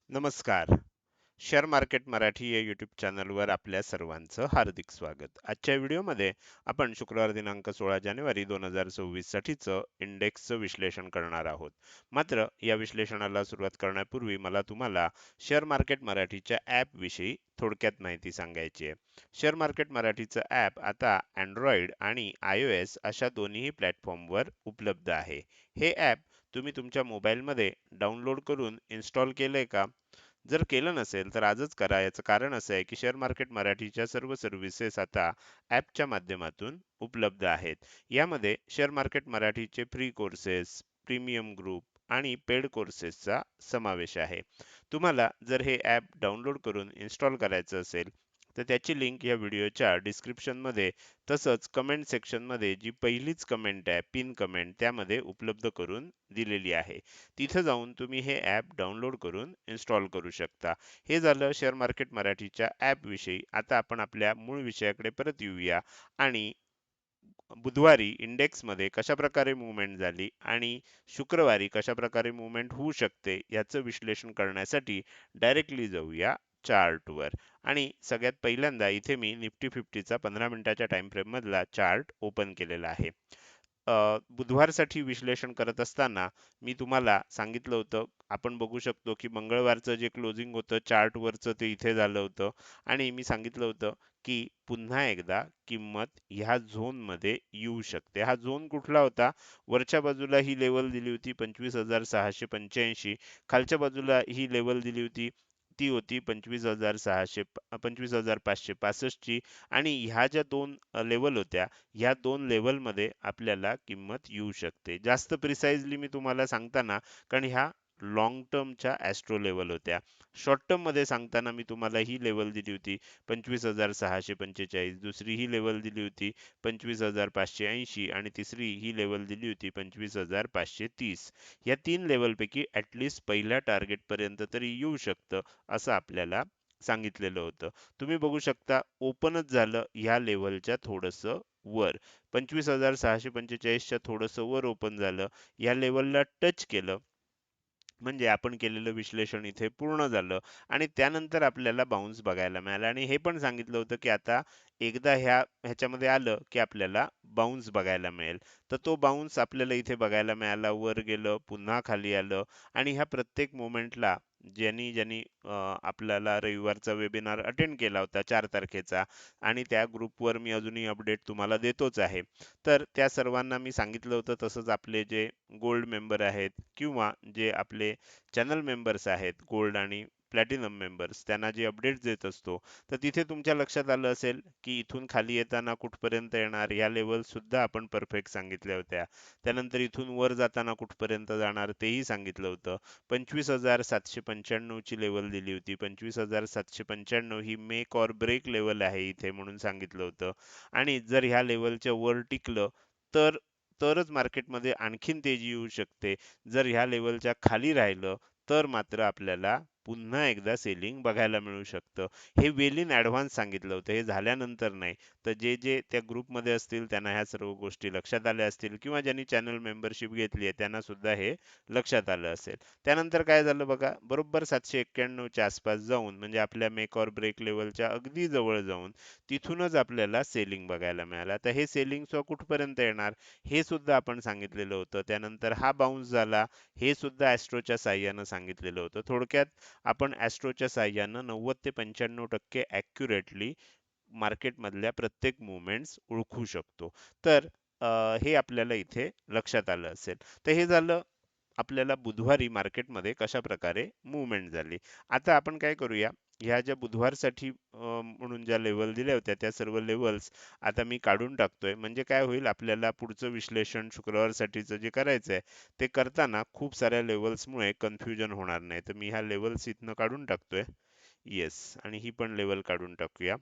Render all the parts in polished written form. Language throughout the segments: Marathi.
नमस्कार. शेअर मार्केट मराठी या यूट्यूब चॅनलवर आपल्या सर्वांचं हार्दिक स्वागत. आजच्या व्हिडिओमध्ये आपण शुक्रवार दिनांक 16 जानेवारी 2024 साठीचं इंडेक्सचं विश्लेषण करणार आहोत. मात्र या विश्लेषणाला सुरुवात करण्यापूर्वी मला तुम्हाला शेअर मार्केट मराठीच्या ॲप विषयी थोडक्यात माहिती सांगायची आहे. शेअर मार्केट मराठीचं ॲप आता Android आणि iOS अशा दोन्ही प्लॅटफॉर्मवर उपलब्ध आहे. हे ॲप तुम्ही तुमच्या मोबाईलमध्ये डाउनलोड करून इन्स्टॉल केलंय का? जर केलं नसेल तर आजच करा. याचं कारण असं आहे की शेअर मार्केट मराठीच्या सर्व सर्व्हिसेस आता ॲपच्या माध्यमातून उपलब्ध आहेत. यामध्ये शेअर मार्केट मराठीचे फ्री कोर्सेस, प्रीमियम ग्रुप आणि पेड कोर्सेसचा समावेश आहे. तुम्हाला जर हे ॲप डाउनलोड करून इन्स्टॉल करायचं असेल तर त्याची लिंक या व्हिडिओच्या डिस्क्रिप्शनमध्ये तसंच कमेंट सेक्शनमध्ये जी पहिलीच कमेंट आहे, पिन कमेंट त्यामध्ये उपलब्ध करून दिलेली आहे. तिथं जाऊन तुम्ही हे ॲप डाउनलोड करून इन्स्टॉल करू शकता. हे झालं शेअर मार्केट मराठीच्या ॲप विषयी. आता आपण आपल्या मूळ विषयाकडे परत येऊया आणि बुधवारी इंडेक्समध्ये कशाप्रकारे मूव्हमेंट झाली आणि शुक्रवारी कशाप्रकारे मूव्हमेंट होऊ शकते याचं विश्लेषण करण्यासाठी डायरेक्टली जाऊया चार्टवर. आणि सगळ्यात पहिल्यांदा इथे मी निफ्टी 50चा 15 मिनिटाच्या टाइम फ्रेम मधला चार्ट ओपन केलेला आहे. बुधवारसाठी विश्लेषण करत असताना मी तुम्हाला सांगितलं होतं, आपण बघू शकतो की मंगळवारचं जे क्लोजिंग होतं चार्टवरचं ते इथे झालं होतं आणि मी सांगितलं होतं की पुन्हा एकदा किंमत ह्या झोनमध्ये येऊ शकते. हा झोन कुठला होता? वरच्या बाजूला ही लेवल दिली होती 25,685, खालच्या बाजूला ही लेवल दिली होती ती होती 25,565 ची. आणि ह्या ज्या दोन लेवल होत्या, ह्या दोन लेवलमध्ये आपल्याला किंमत येऊ शकते. जास्त प्रिसाइजली मी तुम्हाला सांगताना, कारण ह्या लॉंग टर्मच्या ॲस्ट्रो लेवल होत्या. शॉर्ट टर्ममध्ये सांगताना मी तुम्हाला ही लेवल दिली होती 25,645, दुसरी ही लेवल दिली होती 25,580 आणि तिसरी ही लेवल दिली होती 25,530. या तीन लेवलपैकी ॲटलिस्ट पहिल्या टार्गेटपर्यंत तरी येऊ शकतं, असं आपल्याला सांगितलेलं होतं. तुम्ही बघू शकता ओपनच झालं ह्या लेवलच्या थोडंसं वर. 25,645 च्या थोडंसं वर ओपन झालं. या लेवलला टच केलं म्हणजे आपण केलेलं विश्लेषण इथे पूर्ण झालं आणि त्यानंतर आपल्याला बाउन्स बघायला मिळाला. आणि हे पण सांगितलं होतं की आता एकदा ह्याच्यामध्ये आलं की आपल्याला बाउन्स बघायला मिळेल. तर तो बाउन्स आपल्याला इथे बघायला मिळाला. वर गेलं, पुन्हा खाली आलं आणि ह्या प्रत्येक मोमेंटला ज्यांनी ज्यांनी आपल्याला रविवारचा वेबिनार अटेंड केला होता 4 तारखेचा आणि त्या ग्रुपवर मी अजूनही अपडेट तुम्हाला देतोच आहे. तर त्या सर्वांना मी सांगितलं होतं, तसंच आपले जे गोल्ड मेंबर आहेत किंवा जे आपले चॅनल मेंबर्स आहेत, गोल्ड आणि प्लॅटिनम मेंबर्स, त्यांना जे अपडेट्स देत असतो, तर तिथे तुमच्या लक्षात आलं असेल की इथून खाली येताना कुठपर्यंत येणार या लेवल सुद्धा आपण परफेक्ट सांगितल्या होत्या. त्यानंतर इथून वर जाताना कुठपर्यंत जाणार तेही सांगितलं होतं. 25,795 ची लेवल दिली होती. 25,795 ही मेक ऑर ब्रेक लेवल आहे इथे म्हणून सांगितलं होतं. आणि जर ह्या लेवलच्या वर टिकलं तर तरच मार्केटमध्ये आणखीन तेजी येऊ शकते. जर ह्या लेवलच्या खाली राहिलं तर मात्र आपल्याला पुन्हा एकदा सेलिंग बघायला मिळू शकतं. हे वेल इन ॲडव्हान्स सांगितलं होतं. हे झाल्यानंतर नाही. तर जे जे त्या ग्रुपमध्ये असतील त्यांना ह्या सर्व गोष्टी लक्षात आल्या असतील किंवा ज्यांनी चॅनल मेंबरशिप घेतली आहे त्यांना सुद्धा हे लक्षात आलं असेल. त्यानंतर काय झालं बघा, बरोबर 791 च्या आसपास जाऊन म्हणजे आपल्या मेक ऑर ब्रेक लेवलच्या अगदी जवळ जाऊन तिथूनच आपल्याला सेलिंग बघायला मिळालं. तर हे सेलिंग कुठपर्यंत येणार हे सुद्धा आपण सांगितलेलं होतं. त्यानंतर हा बाउन्स झाला, हे सुद्धा ॲस्ट्रोच्या साहाय्यानं सांगितलेलं होतं. थोडक्यात आपण ॲस्ट्रोच्या साहाय्यानं 90 ते 95% ॲक्युरेटली मार्केटमधल्या प्रत्येक मुव्हमेंट्स ओळखू शकतो. तर हे आपल्याला इथे लक्षात आलं असेल. तर हे झालं आपल्याला बुधवारी मार्केटमध्ये कशा प्रकारे मूव्हमेंट झाली. आता आपण काय करूया, ह्या ज्या बुधवारसाठी म्हणून ज्या लेवल दिल्या होत्या त्या सर्व लेवल्स आता मी काढून टाकतोय. म्हणजे काय होईल, आपल्याला पुढचं विश्लेषण शुक्रवारसाठीचं जे करायचं आहे ते करताना खूप साऱ्या लेवल्समुळे कन्फ्युजन होणार नाही. तर मी ह्या लेवल्स इथनं काढून टाकतोय. येस, आणि ही पण लेवल काढून टाकूया.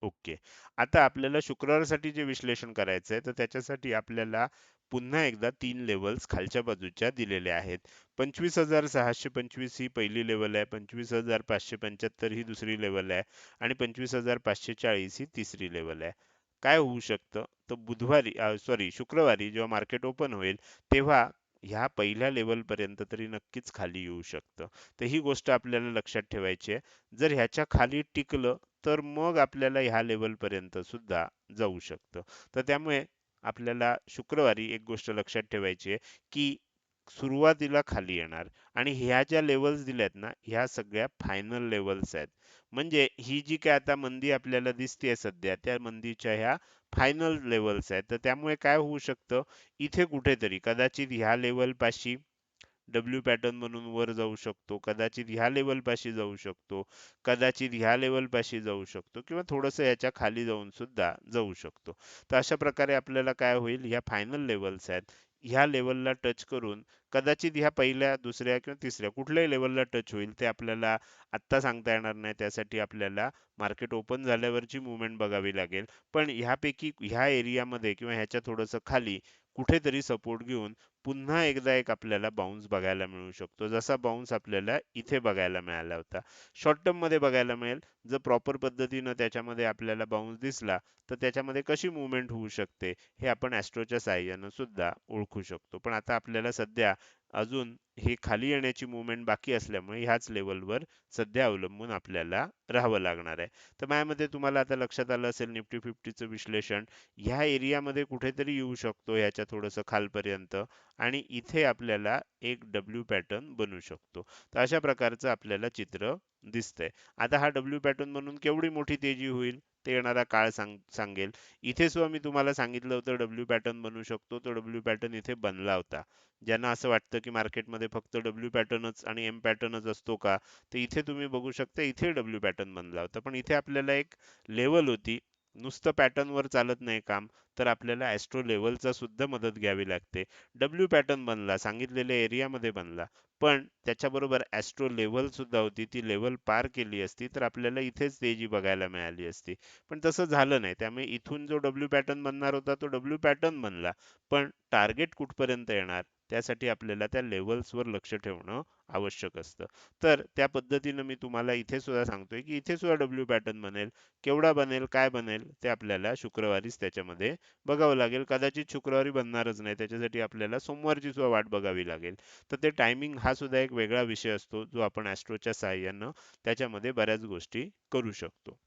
ओके. आता आपल्याला शुक्रवारसाठी जे विश्लेषण करायचं आहे, तर त्याच्यासाठी आपल्याला पुन्हा एकदा 3 लेव्हल्स खालच्या बाजूच्या दिलेल्या आहेत. 25,625 ही पहिली लेव्हल आहे, 25,575 ही दुसरी लेव्हल आहे आणि 25,540 ही तिसरी लेव्हल आहे. काय होऊ शकतं? तर शुक्रवारी जेव्हा मार्केट ओपन होईल, तेव्हा ह्या पहिल्या लेवल पर्यंत तरी नक्कीच खाली येऊ शकतं. तर ही गोष्ट आपल्याला लक्षात ठेवायची आहे. जर ह्याच्या खाली टिकलं तर मग आपल्याला ह्या लेवल पर्यंत सुद्धा जाऊ शकतं. तर त्यामुळे आपल्याला शुक्रवारी एक गोष्ट लक्षात ठेवायची आहे, की सुरुवातीला खाली येणार आणि ह्या ज्या लेवल्स दिल्यात ना, ह्या सगळ्या फायनल लेवल्स आहेत. म्हणजे ही जी काय आता मंदी आपल्याला दिसतेय सध्या, त्या मंदीच्या ह्या फायनल लेवल्स आहेत. तर त्यामुळे काय होऊ शकतं, इथे कुठेतरी कदाचित ह्या लेवल पाशी डब्ल्यू पॅटर्न म्हणून वर जाऊ शकतो, कदाचित ह्या लेवल पाशी जाऊ शकतो, कदाचित ह्या लेवल पाशी जाऊ शकतो किंवा थोडंसं याच्या खाली जाऊन सुद्धा जाऊ शकतो. तर अशा प्रकारे आपल्याला काय होईल, ह्या फायनल लेवल्स आहेत, ह्या लेवलला टच करून कदाचित ह्या पहिल्या, दुसऱ्या किंवा तिसऱ्या कुठल्याही लेवलला टच होईल ते आपल्याला आत्ता सांगता येणार नाही. त्यासाठी आपल्याला मार्केट ओपन झाल्यावरची मूव्हमेंट बघावी लागेल. पण ह्यापैकी ह्या एरियामध्ये किंवा ह्याच्या थोडंसं खाली कुठेतरी सपोर्ट घेऊन पुन्हा एकदा एक आपल्याला बाउन्स बघायला मिळू शकतो. जसा बाउन्स आपल्याला इथे बघायला मिळाला होता. शॉर्ट टर्म मध्ये बघायला मिळेल. जर प्रॉपर पद्धतीनं त्याच्यामध्ये आपल्याला बाउन्स दिसला तर त्याच्यामध्ये कशी मूव्हमेंट होऊ शकते हे आपण ॲस्ट्रोच्या साहाय्यानं सुद्धा ओळखू शकतो. पण आता आपल्याला सध्या अजून हे खाली येण्याची मूव्हमेंट बाकी असल्यामुळे ह्याच लेवलवर सध्या अवलंबून आपल्याला राहावं लागणार आहे. तर माझ्या तुम्हाला आता लक्षात आलं असेल निफ्टी फिफ्टीचं विश्लेषण ह्या एरियामध्ये कुठेतरी येऊ शकतो, ह्याच्या थोडंसं खालपर्यंत आणि इथे आपल्याला एक डब्ल्यू पॅटर्न बनू शकतो. तर अशा प्रकारचं आपल्याला चित्र दिसतंय. आता हा डब्ल्यू पॅटर्न म्हणून केवढी मोठी तेजी होईल ते येणारा काळ सांगेल. इथे सुद्धा मी तुम्हाला सांगितलं होतं डब्ल्यू पॅटर्न बनू शकतो. तो डब्ल्यू पॅटर्न इथे बनला होता. ज्यांना असं वाटतं की मार्केटमध्ये फक्त डब्ल्यू पॅटर्नच आणि एम पॅटर्नच असतो का, तर इथे तुम्ही बघू शकता इथे डब्ल्यू पॅटर्न बनला होता. पण इथे आपल्याला एक लेवल होती. नुसतं पॅटर्नवर चालत नाही काम, तर आपल्याला ॲस्ट्रो लेव्हलचा सुद्धा मदत घ्यावी लागते. डब्ल्यू पॅटर्न बनला, सांगितलेल्या एरियामध्ये बनला, पण त्याच्याबरोबर ॲस्ट्रो लेव्हल सुद्धा होती. ती लेव्हल पार केली असती तर आपल्याला इथेच तेजी बघायला मिळाली असती. पण तसं झालं नाही. त्यामुळे इथून जो डब्ल्यू पॅटर्न बनणार होता तो डब्ल्यू पॅटर्न बनला. पण टार्गेट कुठपर्यंत येणार त्यासाठी आपल्याला त्या लेव्हल्सवर लक्ष ठेवणं आवश्यक असतं. तर त्या पद्धतीनं मी तुम्हाला इथे सुद्धा सांगतोय की इथे सुद्धा डब्ल्यू पॅटर्न बनेल. केवढा बनेल, काय बनेल ते आपल्याला शुक्रवारीच त्याच्यामध्ये बघावं लागेल. कदाचित शुक्रवारी बनणारच नाही. त्याच्यासाठी आपल्याला सोमवारची सुद्धा वाट बघावी लागेल. तर ते टायमिंग हा सुद्धा एक वेगळा विषय असतो, जो आपण ॲस्ट्रोच्या साहाय्यानं त्याच्यामध्ये बऱ्याच गोष्टी करू शकतो.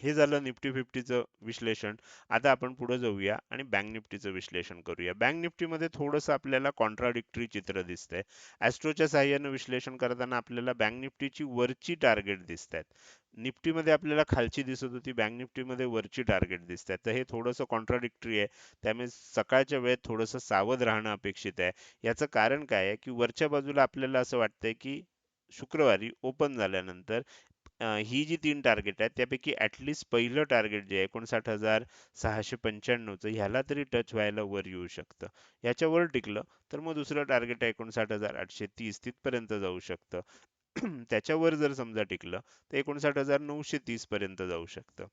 हे झालं निफ्टी फिफ्टीचं विश्लेषण. आता आपण पुढे जाऊया आणि बँक निफ्टीचं विश्लेषण करूया. बँक निफ्टीमध्ये थोडंसं आपल्याला कॉन्ट्राडिक्टरी चित्र दिसतंय. ॲस्ट्रोच्या साहाय्यानं विश्लेषण करताना आपल्याला बँक निफ्टीची वरची टार्गेट दिसतायत. निफ्टीमध्ये आपल्याला खालची दिसत होती, बँक निफ्टीमध्ये वरची टार्गेट दिसतायत. तर हे थोडंसं कॉन्ट्राडिक्टरी आहे. त्यामुळे सकाळच्या वेळेत थोडंसं सावध राहणं अपेक्षित आहे. याचं कारण काय आहे, की वरच्या बाजूला आपल्याला असं वाटतंय, की शुक्रवारी ओपन झाल्यानंतर ही जी 3 टार्गेट आहेत त्यापैकी ॲटलीस्ट पहिलं टार्गेट जे आहे 59,695 चं ह्याला तरी टच व्हायला वर येऊ शकतं. ह्याच्यावर टिकलं तर मग दुसरं टार्गेट आहे 59,830 तिथपर्यंत जाऊ शकतं. त्याच्यावर जर समजा टिकलं तर 59,930 पर्यंत जाऊ शकतं.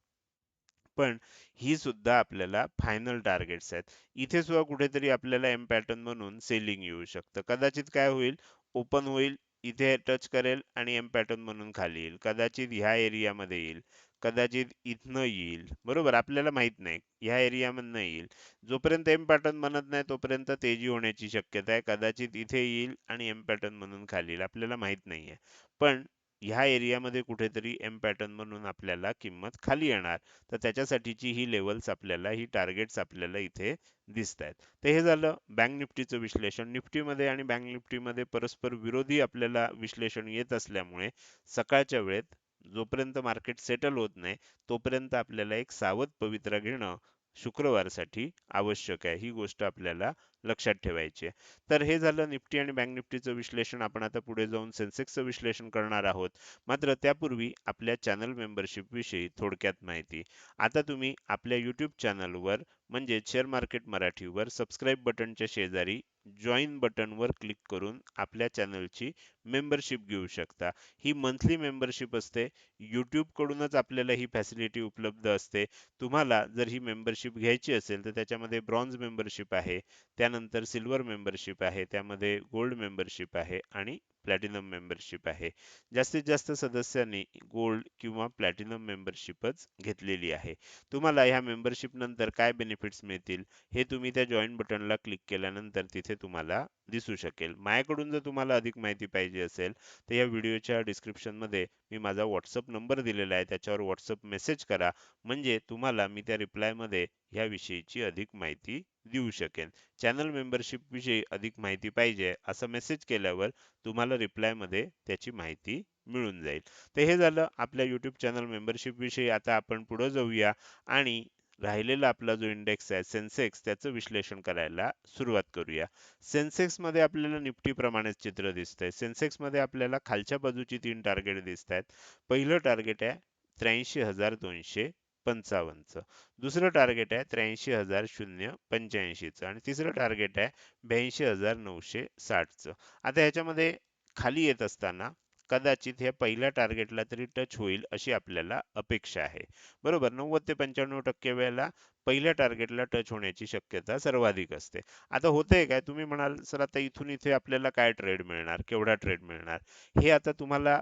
पण ही सुद्धा आपल्याला फायनल टार्गेट्स आहेत. इथे सुद्धा कुठेतरी आपल्याला एम पॅटर्न म्हणून सेलिंग येऊ शकतं. कदाचित काय होईल, ओपन होईल, इथे टच करेल आणि एम पॅटर्न म्हणून खाली येईल. कदाचित ह्या एरियामध्ये येईल, कदाचित इथनं येईल. बरोबर, आपल्याला माहित नाही. ह्या एरियामधनं येईल. जोपर्यंत एम पॅटर्न बनत नाही तोपर्यंत तेजी होण्याची शक्यता आहे. कदाचित इथे येईल आणि एम पॅटर्न म्हणून खाली येईल. आपल्याला माहित नाहीये. पण ह्या एरियामध्ये कुठेतरी एम पॅटर्न म्हणून आपल्याला किंमत खाली येणार. तर त्याच्यासाठीची ही लेवल्स आपल्याला, ही टार्गेट्स आपल्याला इथे दिसत आहेत. तर हे झालं बँक निफ्टीचं विश्लेषण. निफ्टीमध्ये आणि बँक निफ्टीमध्ये परस्पर विरोधी आपल्याला विश्लेषण येत असल्यामुळे सकाळच्या वेळेत जोपर्यंत मार्केट सेटल होत नाही तोपर्यंत आपल्याला एक सावध पवित्रा घेणं शुक्रवारसाठी आवश्यक आहे. ही गोष्ट आपल्याला लक्षात ठेवायची आहे. तर हे झालं निफ्टी आणि बँक निफ्टीचं विश्लेषण. आपण आता पुढे जाऊन सेन्सेक्सचं विश्लेषण करणार आहोत. मात्र त्यापूर्वी आपल्या चॅनल मेंबरशिप विषयी थोडक्यात माहिती. आता तुम्ही आपल्या YouTube चॅनलवर म्हणजे शेअर मार्केट मराठीवर सबस्क्राईब बटनच्या शेजारी जॉईन बटनवर क्लिक करून आपल्या चॅनलची मेंबरशिप घेऊ शकता. ही मंथली मेंबरशिप असते. YouTube कडूनच आपल्याला ही फॅसिलिटी उपलब्ध असते. तुम्हाला जर ही मेंबरशिप घ्यायची असेल तर त्याच्यामध्ये ब्रॉन्झ मेंबरशिप आहे, त्यानंतर सिल्वर मेंबरशिप आहे, त्यामध्ये गोल्ड मेंबरशिप आहे आणि प्लॅटिनम मेंबरशिप आहे. जास्तीत जास्त सदस्यांनी गोल्ड किंवा प्लॅटिनम मेंबरशिपच घेतलेली आहे. तुम्हाला ह्या मेंबरशिप नंतर काय बेनिफिट्स मिळतील हे तुम्ही त्या जॉईन बटनला क्लिक केल्यानंतर तिथे तुम्हाला दिसू शकेल. माझ्याकडून जर तुम्हाला अधिक माहिती पाहिजे असेल तर या व्हिडिओच्या डिस्क्रिप्शनमध्ये मी माझा व्हॉट्सअप नंबर दिलेला आहे, त्याच्यावर व्हॉट्सअप मेसेज करा, म्हणजे तुम्हाला मी त्या रिप्लायमध्ये ह्या विषयीची अधिक माहिती देऊ शकेन. चॅनल मेंबरशिप विषयी अधिक माहिती पाहिजे असं मेसेज केल्यावर तुम्हाला रिप्लायमध्ये त्याची माहिती मिळून जाईल. तर हे झालं आपल्या यूट्यूब चॅनल मेंबरशिप विषयी. आता आपण पुढे जाऊया आणि राहिलेला आपला जो इंडेक्स आहे सेन्सेक्स त्याचं विश्लेषण करायला सुरुवात करूया. सेन्सेक्स मध्ये आपल्याला निफ्टी प्रमाणेच चित्र दिसतंय. सेन्सेक्स मध्ये आपल्याला खालच्या बाजूची 3 टार्गेट दिसत आहेत. पहिलं टार्गेट आहे 83,255 चं, दुसरं टार्गेट आहे 83,085 चं आणि तिसरं टार्गेट आहे 82,960 चं. आता ह्याच्यामध्ये खाली येत असताना कदाचित हे पहिल्या टार्गेटला तरी टच होईल अशी आपल्याला अपेक्षा आहे. बरोबर, 90 ते 95% वेळेला पहिल्या टार्गेटला टच होण्याची शक्यता सर्वाधिक असते. आता होतंय काय, तुम्ही म्हणाल सर आता इथून इथे आपल्याला काय ट्रेड मिळणार, केवढा ट्रेड मिळणार, हे आता तुम्हाला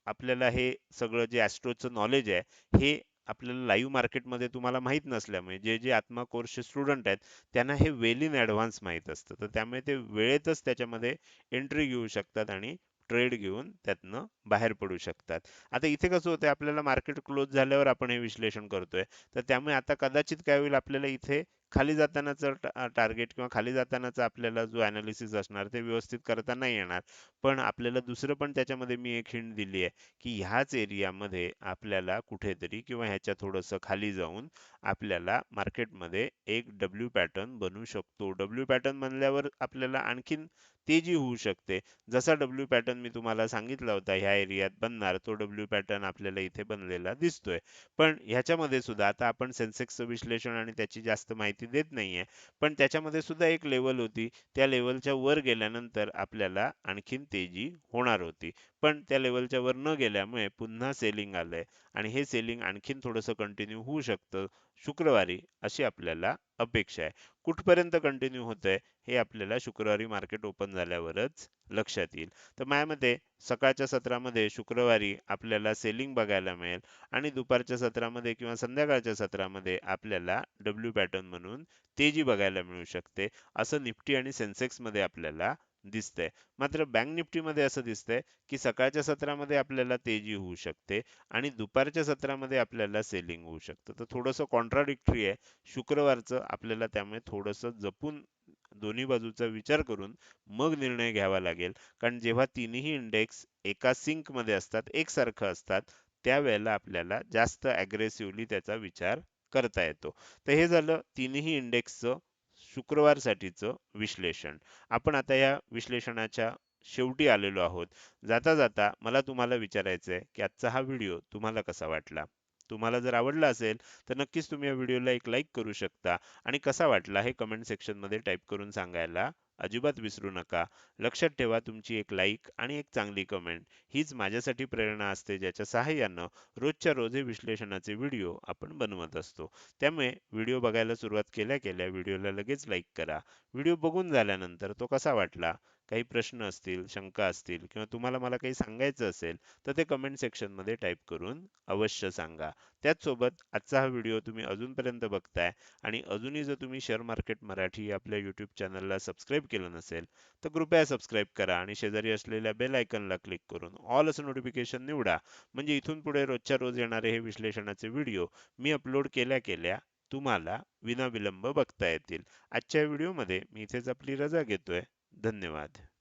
आपल्याला हे सगळं जे ॲस्ट्रोचं नॉलेज आहे हे आपल्याला लाईव्ह मार्केटमध्ये तुम्हाला माहीत नसल्यामुळे जे जे आत्मा कोर्सचे स्टुडंट आहेत त्यांना हे वेल इन ॲडव्हान्स माहीत असतं. तर त्यामुळे ते वेळेतच त्याच्यामध्ये एंट्री घेऊ शकतात आणि ट्रेड घेऊन त्यातनं बाहेर पडू शकतात. आता इथे कसं होतंय, आपल्याला मार्केट क्लोज झाल्यावर आपण हे विश्लेषण करतोय, तर त्यामुळे आता कदाचित काय होईल, आपल्याला इथे खाली जातानाचं टार्गेट किंवा खाली जातानाचा आपल्याला जो ॲनालिसिस असणार ते व्यवस्थित करता नाही येणार. पण आपल्याला दुसरं पण त्याच्यामध्ये मी एक हिंट दिली आहे की ह्याच एरियामध्ये आपल्याला कुठेतरी किंवा ह्याच्या थोडंसं खाली जाऊन आपल्याला मार्केटमध्ये एक डब्ल्यू पॅटर्न बनू शकतो. डब्ल्यू पॅटर्न बनल्यावर आपल्याला आणखीन तेजी होऊ शकते. जसा डब्ल्यू पॅटर्न मी तुम्हाला सांगितला होता ह्या एरियात बनणार, तो डब्ल्यू पॅटर्न आपल्याला इथे बनलेला दिसतोय. पण ह्याच्यामध्ये सुद्धा आता आपण सेन्सेक्सचं विश्लेषण आणि त्याची जास्त माहिती देत नाहीये, पण त्याच्यामध्ये सुद्धा एक लेवल होती, त्या लेवलच्या वर गेल्यानंतर आपल्याला आणखीन तेजी होणार होती. पण त्या लेवलच्या वर न गेल्यामुळे पुन्हा सेलिंग आलंय आणि हे सेलिंग आणखीन थोडंसं कंटिन्यू होऊ शकतं शुक्रवारी, अशी आपल्याला अपेक्षा आहे. कुठपर्यंत कंटिन्यू होतंय हे आपल्याला शुक्रवारी मार्केट ओपन झाल्यावरच लक्षात येईल. तर माझ्या मते सकाळच्या सत्रामध्ये शुक्रवारी आपल्याला सेलिंग बघायला मिळेल आणि दुपारच्या सत्रामध्ये किंवा संध्याकाळच्या सत्रामध्ये आपल्याला डब्ल्यू पॅटर्न म्हणून तेजी बघायला मिळू शकते, असं निफ्टी आणि सेन्सेक्स मध्ये आपल्याला दिसतंय. मात्र बँक निफ्टीमध्ये असं दिसतंय की सकाळच्या सत्रामध्ये आपल्याला तेजी होऊ शकते आणि दुपारच्या सत्रामध्ये आपल्याला सेलिंग होऊ शकतं. तर थोडंसं कॉन्ट्राडिक्टरी आहे शुक्रवारचं. आपल्याला त्यामुळे थोडंसं जपून दोन्ही बाजूचा विचार करून मग निर्णय घ्यावा लागेल. कारण जेव्हा तिन्ही इंडेक्स एका सिंक मध्ये असतात, एकसारखं असतात, त्यावेळेला आपल्याला जास्त अग्रेसिव्हली त्याचा विचार करता येतो. तर हे झालं तिन्ही इंडेक्सचं शुक्रवारसाठीचं विश्लेषण. आपण आता या विश्लेषणाच्या शेवटी आलेलो आहोत. जाता जाता मला तुम्हाला विचारायचं आहे की आजचा हा व्हिडिओ तुम्हाला कसा वाटला. तुम्हाला जर आवडला असेल तर नक्कीच तुम्ही या व्हिडिओला एक लाईक करू शकता आणि कसा वाटला हे कमेंट सेक्शन मध्ये टाईप करून सांगायला अजिबात विसरू नका. लक्षात ठेवा, तुमची एक लाईक आणि एक चांगली कमेंट हीच माझ्यासाठी प्रेरणा असते, ज्याच्या सहाय्यानं रोजच्या रोज हे विश्लेषणाचे व्हिडिओ आपण बनवत असतो. त्यामुळे व्हिडिओ बघायला सुरुवात केल्या केल्या व्हिडिओला लगेच लाईक करा. व्हिडिओ बघून झाल्यानंतर तो कसा वाटला, काही प्रश्न असतील, शंका असतील किंवा तुम्हाला मला काही सांगायचं असेल तर ते कमेंट सेक्शन मध्ये टाईप करून अवश्य सांगा. त्याचसोबत आजचा हा व्हिडिओ तुम्ही अजूनपर्यंत बघताय आणि अजूनही जर तुम्ही शेअर मार्केट मराठी आपल्या यूट्यूब चॅनलला सबस्क्राईब केलं नसेल तर कृपया सबस्क्राईब करा आणि शेजारी असलेल्या बेल आयकॉनला क्लिक करून ऑल असं नोटिफिकेशन निवडा, म्हणजे इथून पुढे रोजच्या रोज येणारे हे विश्लेषणाचे व्हिडिओ मी अपलोड केल्या केल्या तुम्हाला विनाविलंब बघता येतील. आजच्या व्हिडिओमध्ये मी इथेच आपली रजा घेतोय. धन्यवाद.